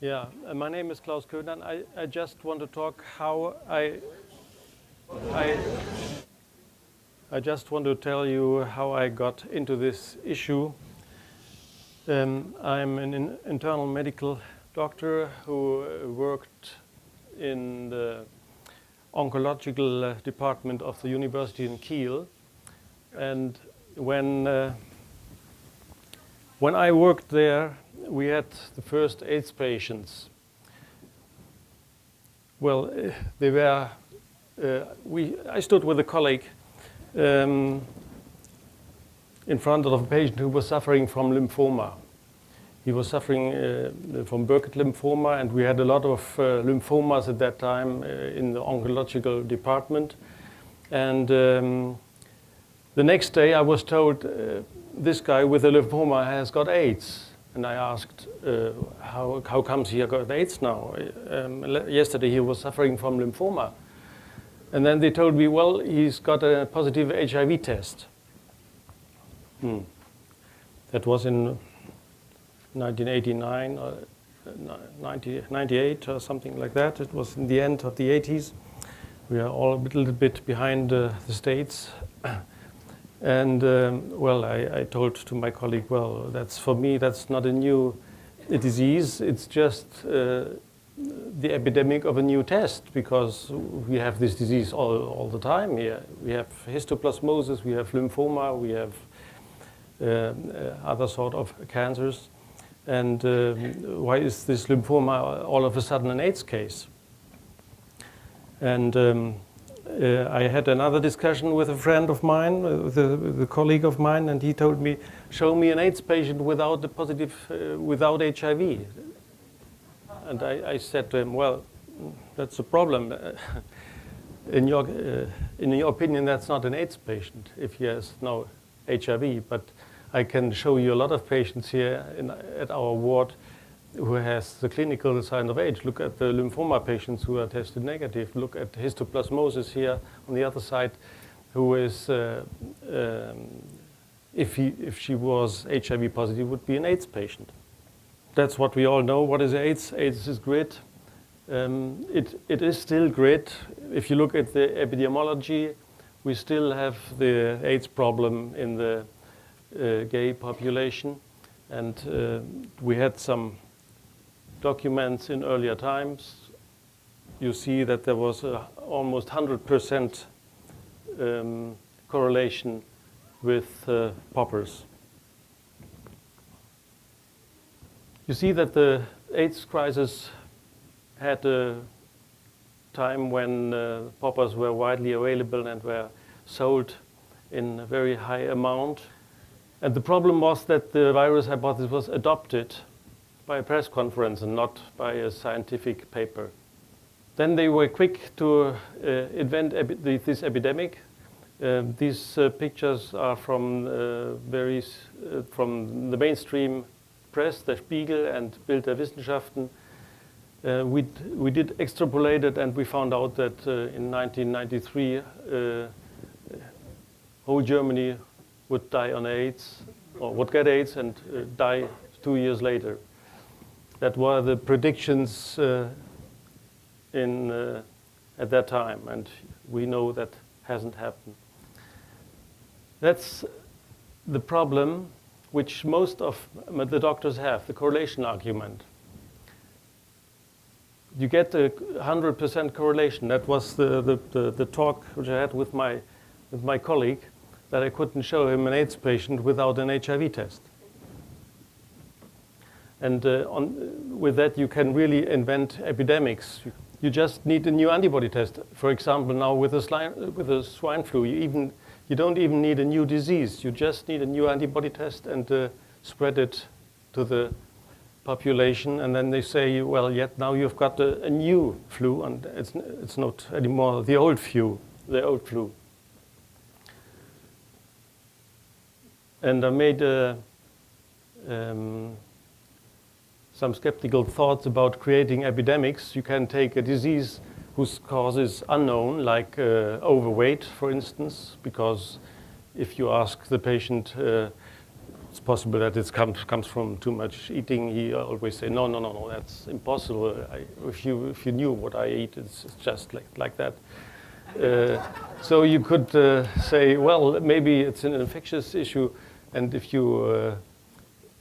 Yeah, my name is Klaus Koehnlein. I just want to talk how I just want to tell you how I got into this issue. I'm an internal medical doctor who worked in the oncological department of the university in Kiel. And when I worked there, we had the first AIDS patients. Well, they were. I stood with a colleague in front of a patient who was suffering from lymphoma. He was suffering from Burkitt lymphoma, and we had a lot of lymphomas at that time in the oncological department. And the next day, I was told this guy with a lymphoma has got AIDS. And I asked, how comes he got AIDS now? Yesterday he was suffering from lymphoma. And then they told me, well, he's got a positive HIV test. That was in 1989 or 98 or something like that. It was in the end of the 80s. We are all a little bit behind the States. And well, I told to my colleague, well, for me, that's not a new disease. It's just the epidemic of a new test, because we have this disease all the time here. We have histoplasmosis, we have lymphoma, we have other sort of cancers. And why is this lymphoma all of a sudden an AIDS case? And I had another discussion with a friend of mine, with a colleague of mine, and he told me, show me an AIDS patient without the positive, without HIV. And I said to him, well, that's a problem. In your opinion, that's not an AIDS patient if he has no HIV. But I can show you a lot of patients here at our ward who has the clinical sign of AIDS. Look at the lymphoma patients who are tested negative. Look at histoplasmosis here on the other side, who is, if she was HIV positive, would be an AIDS patient. That's what we all know. What is AIDS? AIDS is grid. It is still grid. If you look at the epidemiology, we still have the AIDS problem in the gay population. And we had some documents in earlier times. You see that there was almost 100% correlation with poppers. You see that the AIDS crisis had a time when poppers were widely available and were sold in a very high amount. And the problem was that the virus hypothesis was adopted by a press conference and not by a scientific paper. Then they were quick to invent this epidemic. These pictures are from from the mainstream press, Der Spiegel and Bild der Wissenschaften. We did extrapolate it, and we found out that in 1993, whole Germany would die on AIDS, or would get AIDS and die 2 years later. That were the predictions at that time, and we know that hasn't happened. That's the problem which most of the doctors have, the correlation argument. You get a 100% correlation. That was the talk which I had with my colleague, that I couldn't show him an AIDS patient without an HIV test. And with that, you can really invent epidemics. You just need a new antibody test. For example, now with the swine flu, you don't even need a new disease. You just need a new antibody test and spread it to the population. And then they say, well, yet now you've got a new flu, and it's not anymore the old flu. And I made some skeptical thoughts about creating epidemics. You can take a disease whose cause is unknown, like overweight, for instance, because if you ask the patient it's possible that it comes from too much eating. He always say, no, no, no, no, that's impossible. If you knew what I eat, it's just like that. So you could say, well, maybe it's an infectious issue, and if you're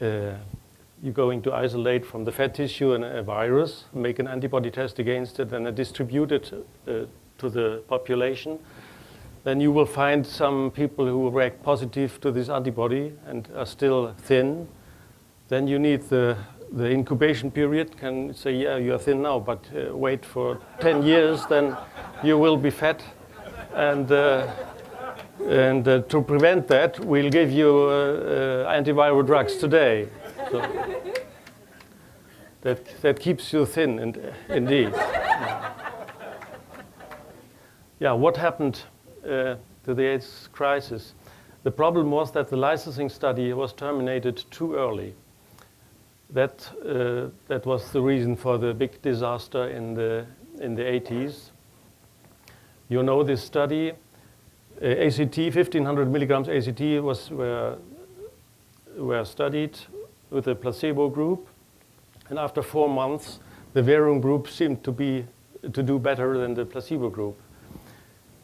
going to isolate from the fat tissue a virus, make an antibody test against it, and distribute it to the population, then you will find some people who react positive to this antibody and are still thin. Then you need the incubation period. Can say, yeah, you are thin now, but wait for 10 years, then you will be fat. And to prevent that, we'll give you antiviral drugs today. So that keeps you thin, indeed. Yeah, what happened to the AIDS crisis? The problem was that the licensing study was terminated too early. That was the reason for the big disaster in the 80s. You know this study, ACT, 1,500 milligrams ACT were studied with a placebo group, and after 4 months, the verum group seemed to do better than the placebo group.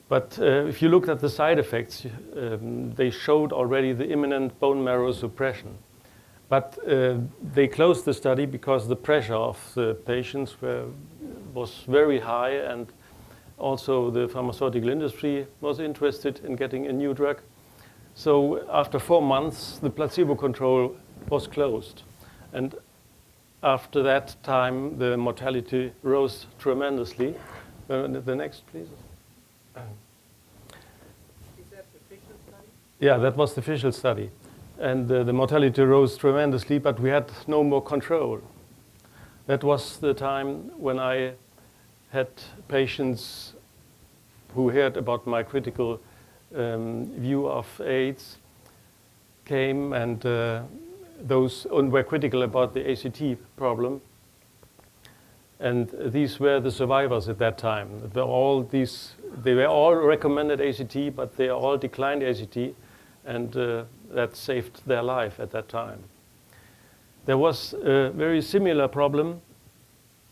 But if you looked at the side effects, they showed already the imminent bone marrow suppression. But they closed the study because the pressure of the patients was very high, and also the pharmaceutical industry was interested in getting a new drug. So after 4 months, the placebo control was closed. And after that time, the mortality rose tremendously. The next, please. Is that the official study? Yeah, that was the official study. And the mortality rose tremendously, but we had no more control. That was the time when I had patients who heard about my critical view of AIDS, came, and those were critical about the ACT problem. And these were the survivors at that time. They were all recommended ACT, but they all declined ACT, and that saved their life at that time. There was a very similar problem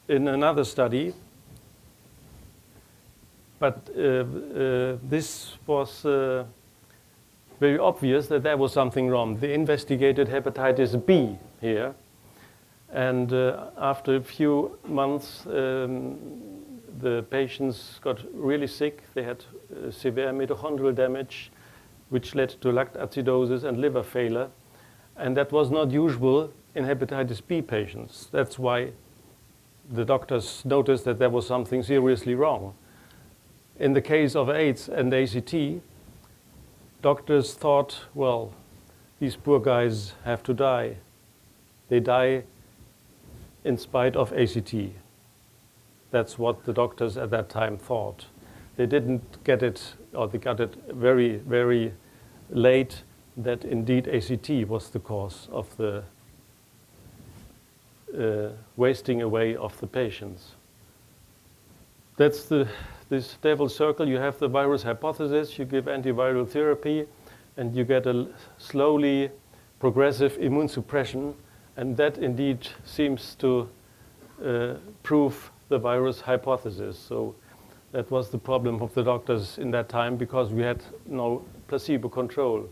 in another study, but this was very obvious that there was something wrong. They investigated hepatitis B here, and after a few months, the patients got really sick. They had severe mitochondrial damage, which led to lactacidosis and liver failure, and that was not usual in hepatitis B patients. That's why the doctors noticed that there was something seriously wrong. In the case of AIDS and ACT, doctors thought, well, these poor guys have to die. They die in spite of ACT. That's what the doctors at that time thought. They didn't get it, or they got it very, very late, that indeed ACT was the cause of the wasting away of the patients. That's this devil's circle. You have the virus hypothesis, you give antiviral therapy, and you get a slowly progressive immune suppression, and that indeed seems to prove the virus hypothesis. So that was the problem of the doctors in that time, because we had no placebo control.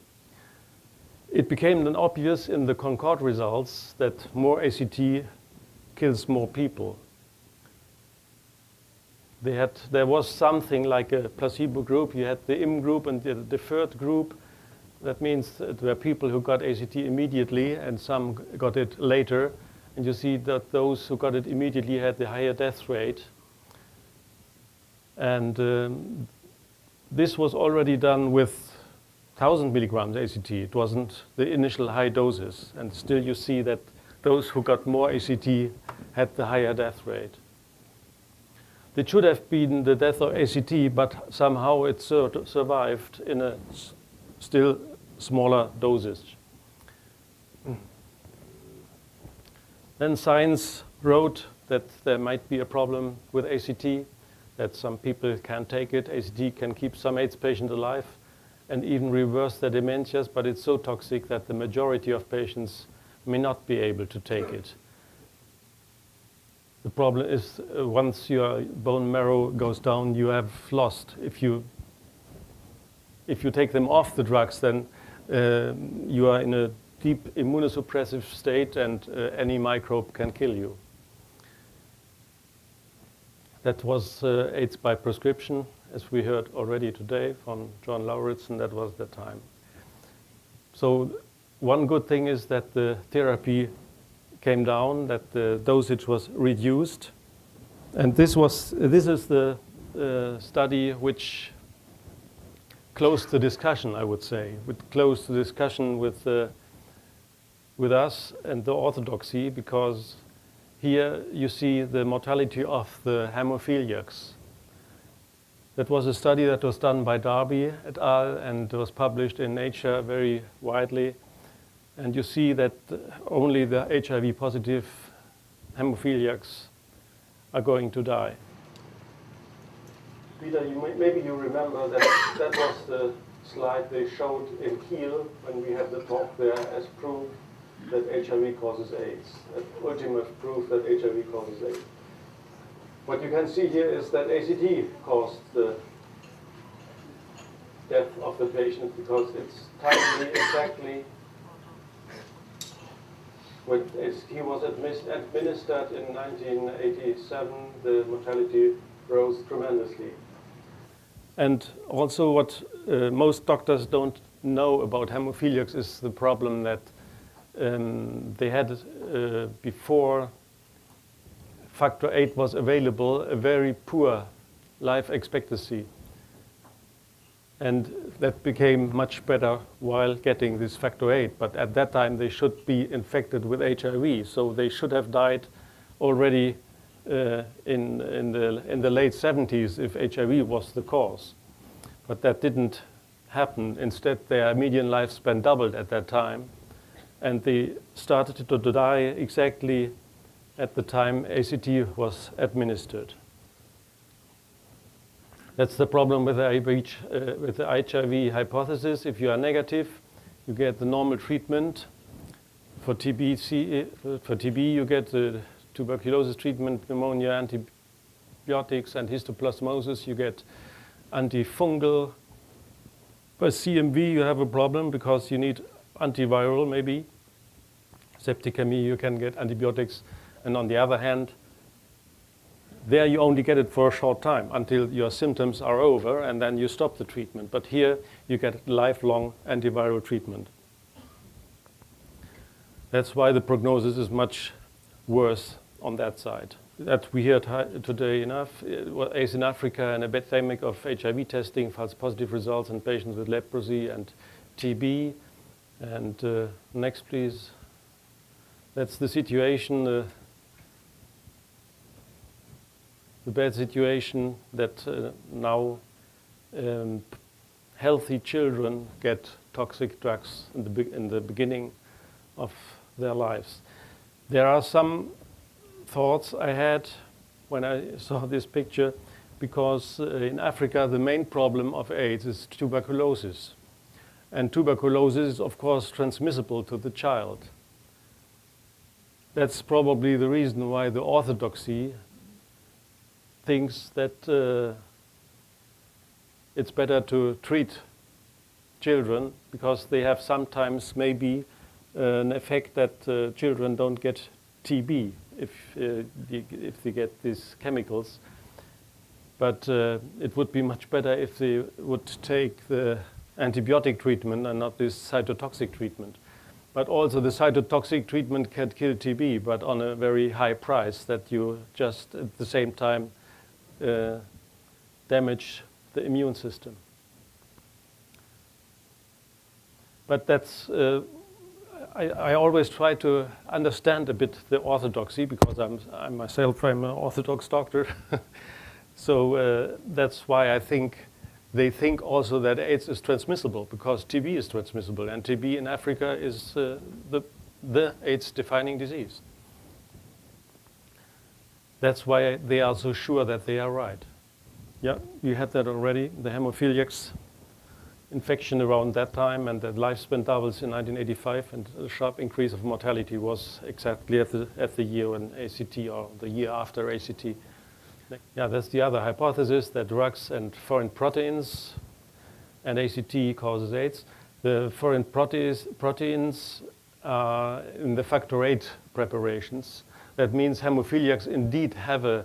It became then obvious in the Concord results that more ACT kills more people. There was something like a placebo group. You had the IM group and the deferred group. That means that there were people who got ACT immediately and some got it later. And you see that those who got it immediately had the higher death rate. And this was already done with 1,000 milligrams ACT. It wasn't the initial high doses. And still you see that those who got more ACT had the higher death rate. It should have been the death of ACT, but somehow it survived in a still smaller dosage. Then Science wrote that there might be a problem with ACT, that some people can't take it. ACT can keep some AIDS patients alive. and even reverse their dementias, but it's so toxic that the majority of patients may not be able to take it. The problem is once your bone marrow goes down, you have lost. If you take them off the drugs, then you are in a deep immunosuppressive state, and any microbe can kill you. That was AIDS by prescription, as we heard already today from John Lauritsen. That was the time. So one good thing is that the therapy came down, that the dosage was reduced. And this is the study which closed the discussion, I would say. It closed the discussion with us and the orthodoxy, because here you see the mortality of the hemophiliacs. That was a study that was done by Darby et al. And was published in Nature very widely. And you see that only the HIV-positive hemophiliacs are going to die. Peter, maybe you remember that that was the slide they showed in Kiel when we had the talk there as proof that HIV causes AIDS, as ultimate proof that HIV causes AIDS. What you can see here is that ACT caused the death of the patient, because it's timely exactly when he was administered in 1987, the mortality rose tremendously. And also what most doctors don't know about hemophiliacs is the problem that they had before factor VIII was available, a very poor life expectancy. And that became much better while getting this factor VIII. But at that time, they should be infected with HIV. So they should have died already in the late 70s if HIV was the cause. But that didn't happen. Instead, their median lifespan doubled at that time. And they started to die exactly at the time ACT was administered. That's the problem with the HIV hypothesis. If you are negative, you get the normal treatment. For TB, you get the tuberculosis treatment, pneumonia, antibiotics, and histoplasmosis. You get antifungal. For CMV, you have a problem because you need antiviral, maybe. Septicemia, you can get antibiotics. And on the other hand, there you only get it for a short time until your symptoms are over, and then you stop the treatment. But here you get lifelong antiviral treatment. That's why the prognosis is much worse on that side. That we heard today enough. AIDS in Africa, an epidemic of HIV testing, false positive results in patients with leprosy and TB. And next, please. That's the situation. The bad situation that now healthy children get toxic drugs in the beginning of their lives. There are some thoughts I had when I saw this picture, because in Africa the main problem of AIDS is tuberculosis. And tuberculosis is of course transmissible to the child. That's probably the reason why the orthodoxy thinks that it's better to treat children, because they have sometimes maybe an effect that children don't get TB if they get these chemicals. But it would be much better if they would take the antibiotic treatment and not this cytotoxic treatment. But also the cytotoxic treatment can kill TB, but on a very high price, that you just at the same time damage the immune system. But that's, I always try to understand a bit the orthodoxy, because I'm myself, I'm an orthodox doctor. So that's why I think they think also that AIDS is transmissible, because TB is transmissible, and TB in Africa is the AIDS-defining disease. That's why they are so sure that they are right. Yeah, you had that already, the hemophiliacs infection around that time, and the lifespan doubles in 1985, and a sharp increase of mortality was exactly at the year when ACT, or the year after ACT. Yeah, that's the other hypothesis, that drugs and foreign proteins and ACT causes AIDS. The foreign proteins are in the factor VIII preparations. That means hemophiliacs indeed have a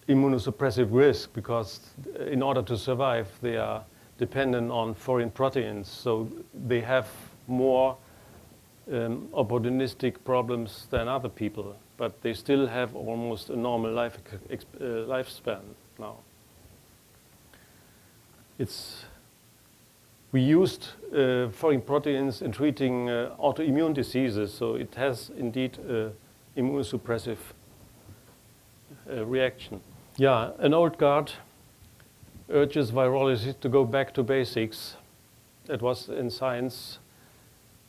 immunosuppressive risk, because in order to survive, they are dependent on foreign proteins. So they have more opportunistic problems than other people, but they still have almost a normal lifespan now. We used foreign proteins in treating autoimmune diseases, so it has indeed immunosuppressive reaction. Yeah, an old guard urges virologists to go back to basics. It was in science.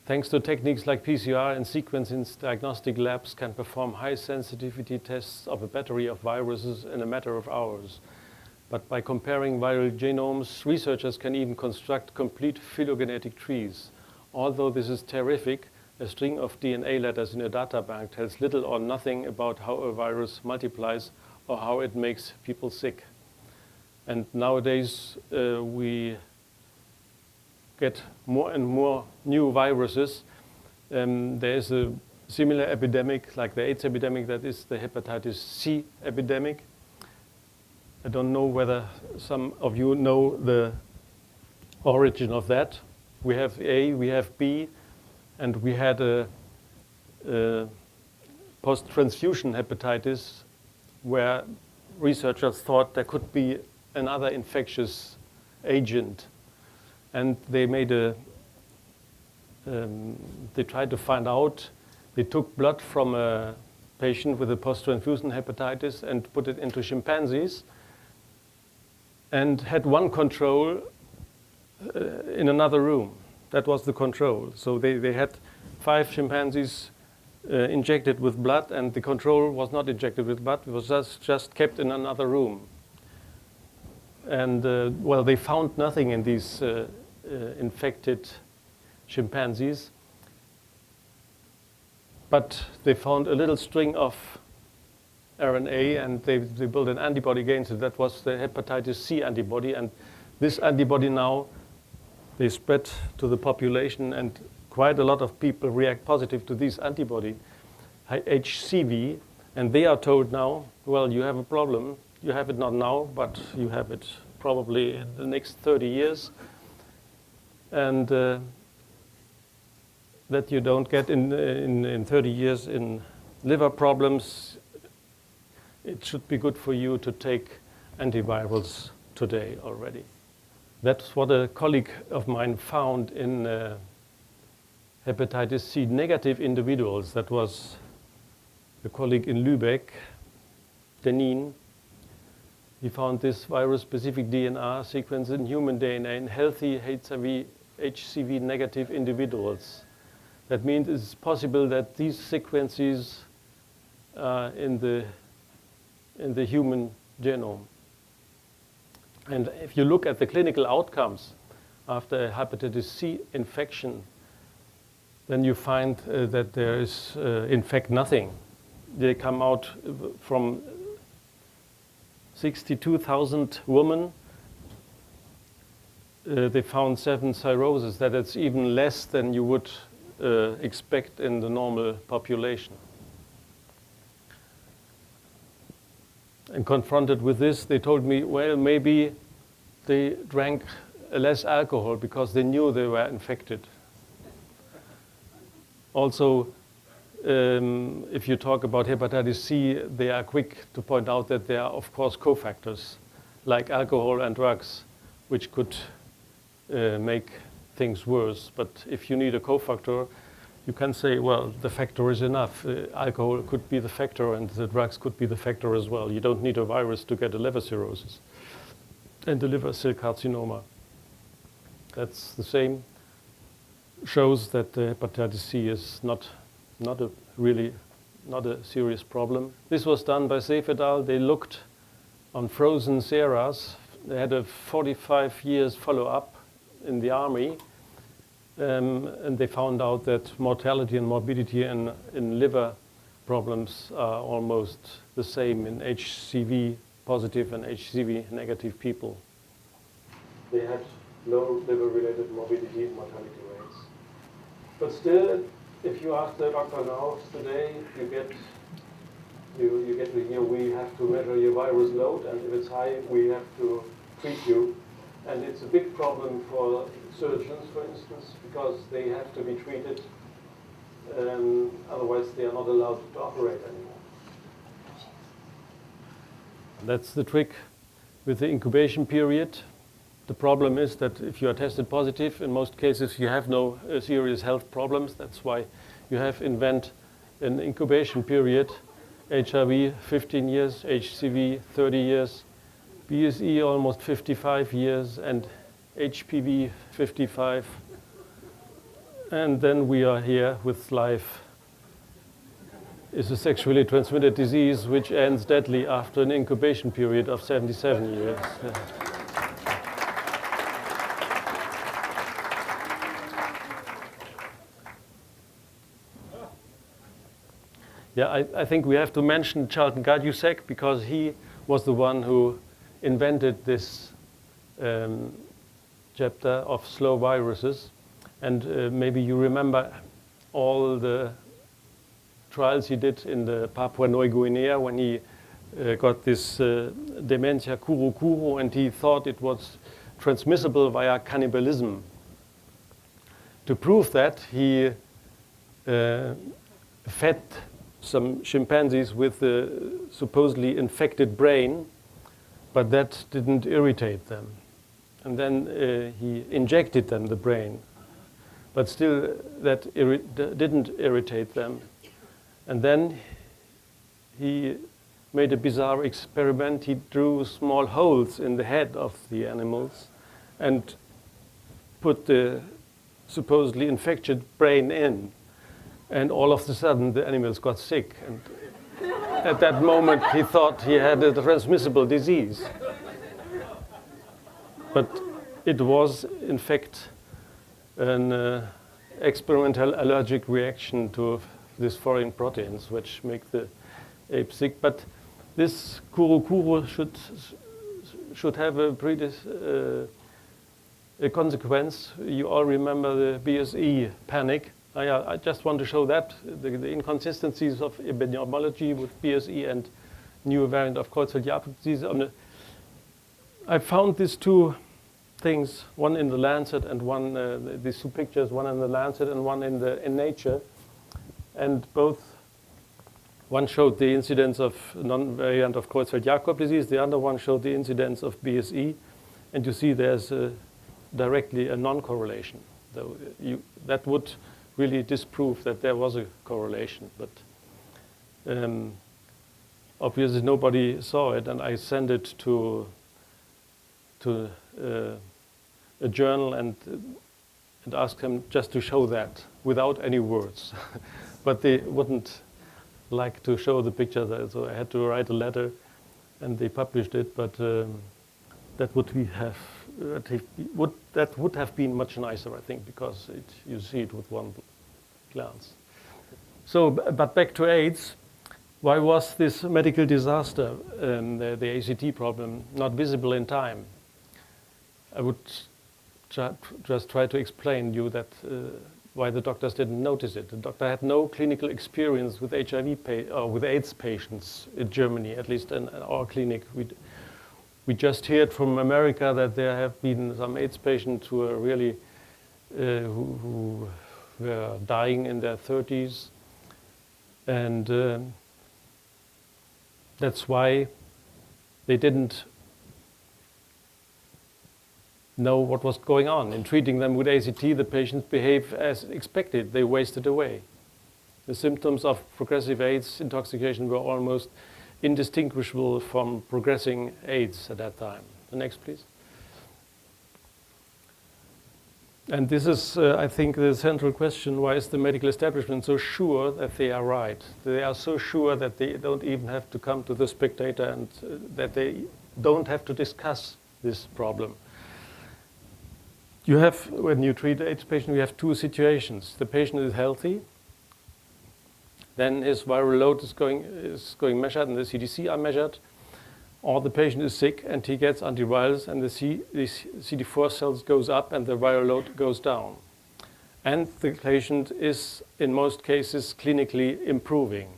Thanks to techniques like PCR and sequencing, diagnostic labs can perform high sensitivity tests of a battery of viruses in a matter of hours. But by comparing viral genomes, researchers can even construct complete phylogenetic trees. Although this is terrific, a string of DNA letters in a data bank tells little or nothing about how a virus multiplies or how it makes people sick. And nowadays, we get more and more new viruses. There is a similar epidemic, like the AIDS epidemic, that is the hepatitis C epidemic. I don't know whether some of you know the origin of that. We have A, we have B, and we had a post-transfusion hepatitis where researchers thought there could be another infectious agent. And they made they tried to find out. They took blood from a patient with a post-transfusion hepatitis and put it into chimpanzees, and had one control in another room. That was the control. So they had 5 chimpanzees injected with blood, and the control was not injected with blood. It was just kept in another room. And well, they found nothing in these infected chimpanzees, but they found a little string of RNA, and they built an antibody against it. That was the hepatitis C antibody, and this antibody now, they spread to the population, and quite a lot of people react positive to this antibody, HCV, and they are told now, well, you have a problem. You have it not now, but you have it probably in the next 30 years. And that you don't get in 30 years in liver problems, it should be good for you to take antivirals today already. That's what a colleague of mine found in hepatitis C negative individuals. That was a colleague in Lübeck, Denin. He found this virus-specific DNA sequence in human DNA in healthy HCV negative individuals. That means it's possible that these sequences are in the human genome. And if you look at the clinical outcomes after a hepatitis C infection, then you find that there is, in fact, nothing. They come out from 62,000 women. They found 7 cirrhosis. That it's even less than you would expect in the normal population. And confronted with this, they told me, well, maybe they drank less alcohol because they knew they were infected. Also, if you talk about hepatitis C, they are quick to point out that there are, of course, cofactors like alcohol and drugs, which could make things worse. But if you need a cofactor, you can say, well, the factor is enough. Alcohol could be the factor, and the drugs could be the factor as well. You don't need a virus to get a liver cirrhosis and a liver cell carcinoma. That's the same. Shows that hepatitis C is not a serious problem. This was done by Seif et al. They looked on frozen seras they had a 45 years follow-up in the army, and they found out that mortality and morbidity in liver problems are almost the same in HCV positive and HCV negative people. They had low liver-related morbidity and mortality rates. But still, if you ask the doctor now, today, you get to hear, we have to measure your virus load, and if it's high, we have to treat you. And it's a big problem for surgeons, for instance, because they have to be treated, otherwise they are not allowed to operate anymore. That's the trick with the incubation period. The problem is that if you are tested positive, in most cases you have no serious health problems. That's why you have invent an incubation period. HIV 15 years, HCV 30 years, BSE almost 55 years, and HPV 55. And then we are here with life. It's a sexually transmitted disease which ends deadly after an incubation period of 77 years. Yeah, I think we have to mention Charlton Gajdusek because he was the one who invented this chapter of slow viruses. And maybe you remember all the trials he did in the Papua New Guinea when he got this dementia kuru-kuru, and he thought it was transmissible via cannibalism. To prove that, he fed some chimpanzees with a supposedly infected brain, but that didn't irritate them. And then he injected them the brain, but still that didn't irritate them. And then he made a bizarre experiment. He drew small holes in the head of the animals and put the supposedly infected brain in. And all of a sudden, the animals got sick. And at that moment, he thought he had a transmissible disease. But it was, in fact, an experimental allergic reaction to these foreign proteins, which make the ape sick. But this kuru-kuru should have a consequence. You all remember the BSE panic. I just want to show that, the inconsistencies of epidemiology with BSE and new variant of Creutzfeldt-Jakob disease. I found these two things, one in the Lancet and one, these two pictures, one in the Lancet and one in Nature. And both, one showed the incidence of non-variant of Creutzfeldt-Jakob disease, the other one showed the incidence of BSE. And you see there's directly a non-correlation. That would really disprove that there was a correlation, but obviously nobody saw it, and I sent it to a journal and asked them just to show that without any words. But they wouldn't like to show the picture, so I had to write a letter, and they published it. But that would have been much nicer, I think, because you see it with one glance. So, but back to AIDS. Why was this medical disaster, the ACT problem, not visible in time? I would just try to explain you that why the doctors didn't notice it. The doctor had no clinical experience with HIV or with AIDS patients in Germany, at least in our clinic. We just heard from America that there have been some AIDS patients who are really who were dying in their 30s, and that's why they didn't know what was going on. In treating them with ACT, the patients behaved as expected. They wasted away. The symptoms of progressive AIDS intoxication were almost indistinguishable from progressing AIDS at that time. The next, please. And this is, I think, the central question. Why is the medical establishment so sure that they are right? They are so sure that they don't even have to come to the spectator, and that they don't have to discuss this problem. You have, when you treat an AIDS patient, you have two situations. The patient is healthy, then his viral load is going measured and the CDC are measured, or the patient is sick and he gets antivirals and the CD4 cells goes up and the viral load goes down. And the patient is, in most cases, clinically improving.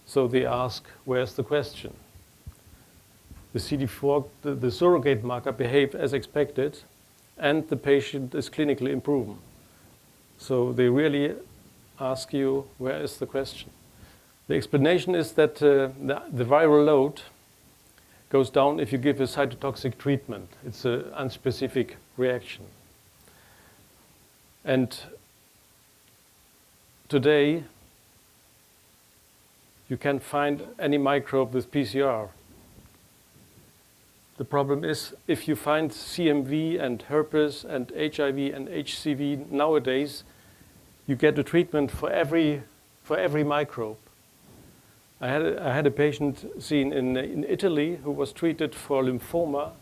So they ask, where's the question? The CD4, the surrogate marker behaved as expected, and the patient is clinically improving. So they really ask you, where is the question? The explanation is that the viral load goes down if you give a cytotoxic treatment. It's an unspecific reaction. And today, you can find any microbe with PCR. The problem is, if you find CMV and herpes and HIV and HCV nowadays, you get a treatment for every microbe. I had a patient seen in Italy who was treated for lymphoma.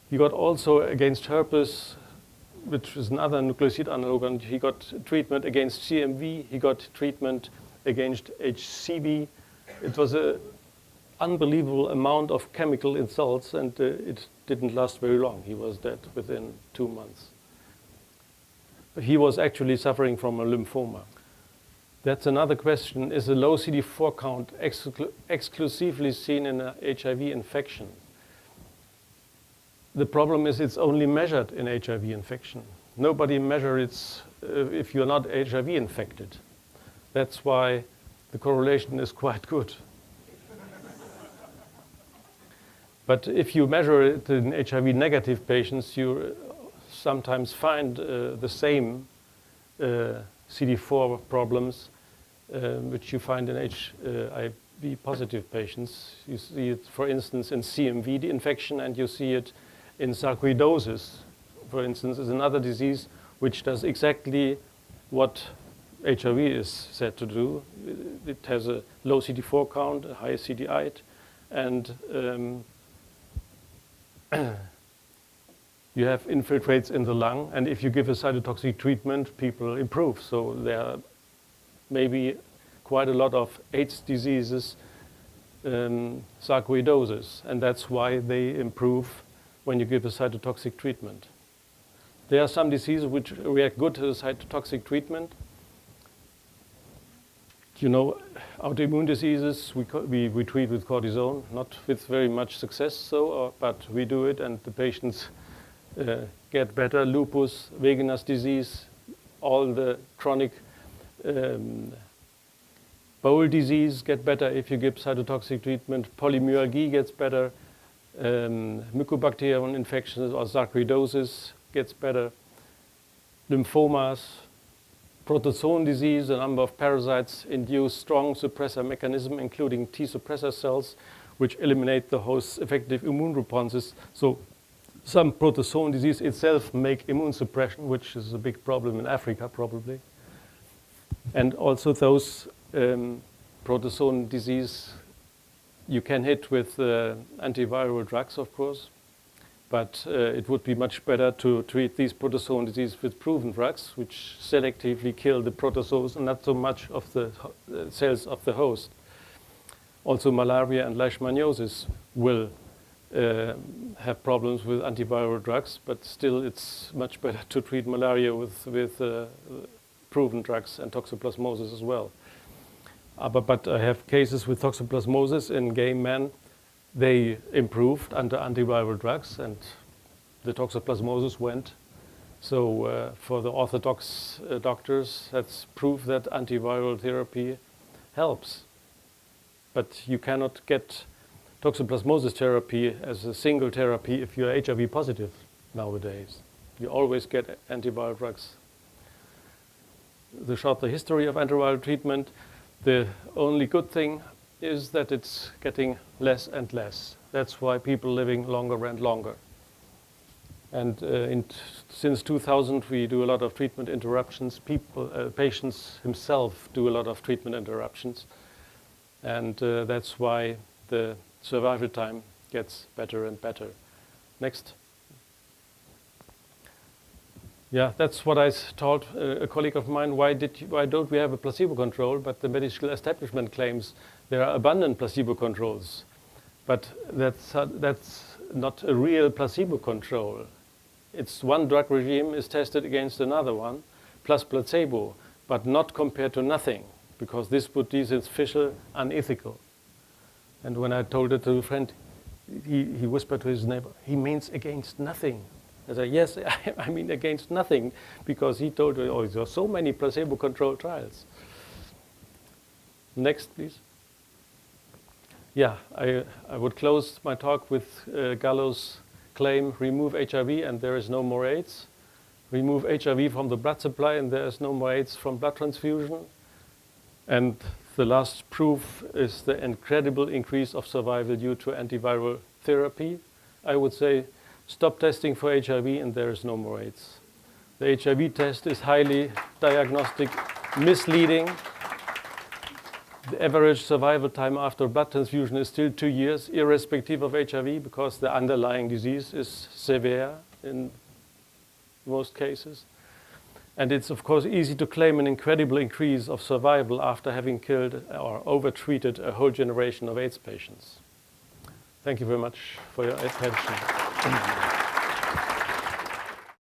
He got also against herpes, which is another nucleoside analog, and he got treatment against CMV. He got treatment against HCV. It was an unbelievable amount of chemical insults, and it didn't last very long. He was dead within 2 months. He was actually suffering from a lymphoma. That's another question. Is a low CD4 count exclusively seen in an HIV infection? The problem is it's only measured in HIV infection. Nobody measures it if you're not HIV infected. That's why the correlation is quite good. But if you measure it in HIV negative patients, you sometimes find the same CD4 problems which you find in HIV positive patients. You see it, for instance, in CMV infection, and you see it in sarcoidosis, for instance, is another disease which does exactly what HIV is said to do. It has a low CD4 count, a high CD8, and you have infiltrates in the lung, and if you give a cytotoxic treatment, people improve. So there are maybe quite a lot of AIDS diseases, sarcoidosis, and that's why they improve when you give a cytotoxic treatment. There are some diseases which react good to the cytotoxic treatment. You know, autoimmune diseases we treat with cortisone, not with very much success, but we do it, and the patients get better. Lupus, Wegener's disease, all the chronic bowel disease get better if you give cytotoxic treatment. Polymyalgia gets better. Mycobacterium infections or sarcoidosis gets better. Lymphomas, protozoan disease, a number of parasites induce strong suppressor mechanism, including T suppressor cells, which eliminate the host's effective immune responses. So some protozoan disease itself make immune suppression, which is a big problem in Africa probably. And also those protozoan disease you can hit with antiviral drugs, of course, but it would be much better to treat these protozoan disease with proven drugs, which selectively kill the protozoas and not so much of the cells of the host. Also, malaria and leishmaniasis will have problems with antiviral drugs, but still it's much better to treat malaria with proven drugs and toxoplasmosis as well. But I have cases with toxoplasmosis in gay men. They improved under antiviral drugs, and the toxoplasmosis went. So for the orthodox doctors, that's proof that antiviral therapy helps. But you cannot get toxoplasmosis therapy as a single therapy if you're HIV positive nowadays. You always get antiviral drugs. The shorter history of antiviral treatment, the only good thing is that it's getting less and less. That's why people living longer and longer. And since 2000, we do a lot of treatment interruptions. Patients himself do a lot of treatment interruptions. And that's why the survival time gets better and better. Next. Yeah, that's what I told a colleague of mine. Why don't we have a placebo control? But the medical establishment claims there are abundant placebo controls. But that's not a real placebo control. It's one drug regime is tested against another one, plus placebo, but not compared to nothing, because this would be official unethical. And when I told it to a friend, he whispered to his neighbor, he means against nothing. I said, yes, I mean against nothing, because he told me, oh, there are so many placebo-controlled trials. Next, please. Yeah, I would close my talk with Gallo's claim, remove HIV and there is no more AIDS. Remove HIV from the blood supply and there is no more AIDS from blood transfusion. And the last proof is the incredible increase of survival due to antiviral therapy. I would say, stop testing for HIV and there is no more AIDS. The HIV test is highly diagnostic, misleading. The average survival time after blood transfusion is still 2 years, irrespective of HIV, because the underlying disease is severe in most cases. And it's, of course, easy to claim an incredible increase of survival after having killed or overtreated a whole generation of AIDS patients. Thank you very much for your attention.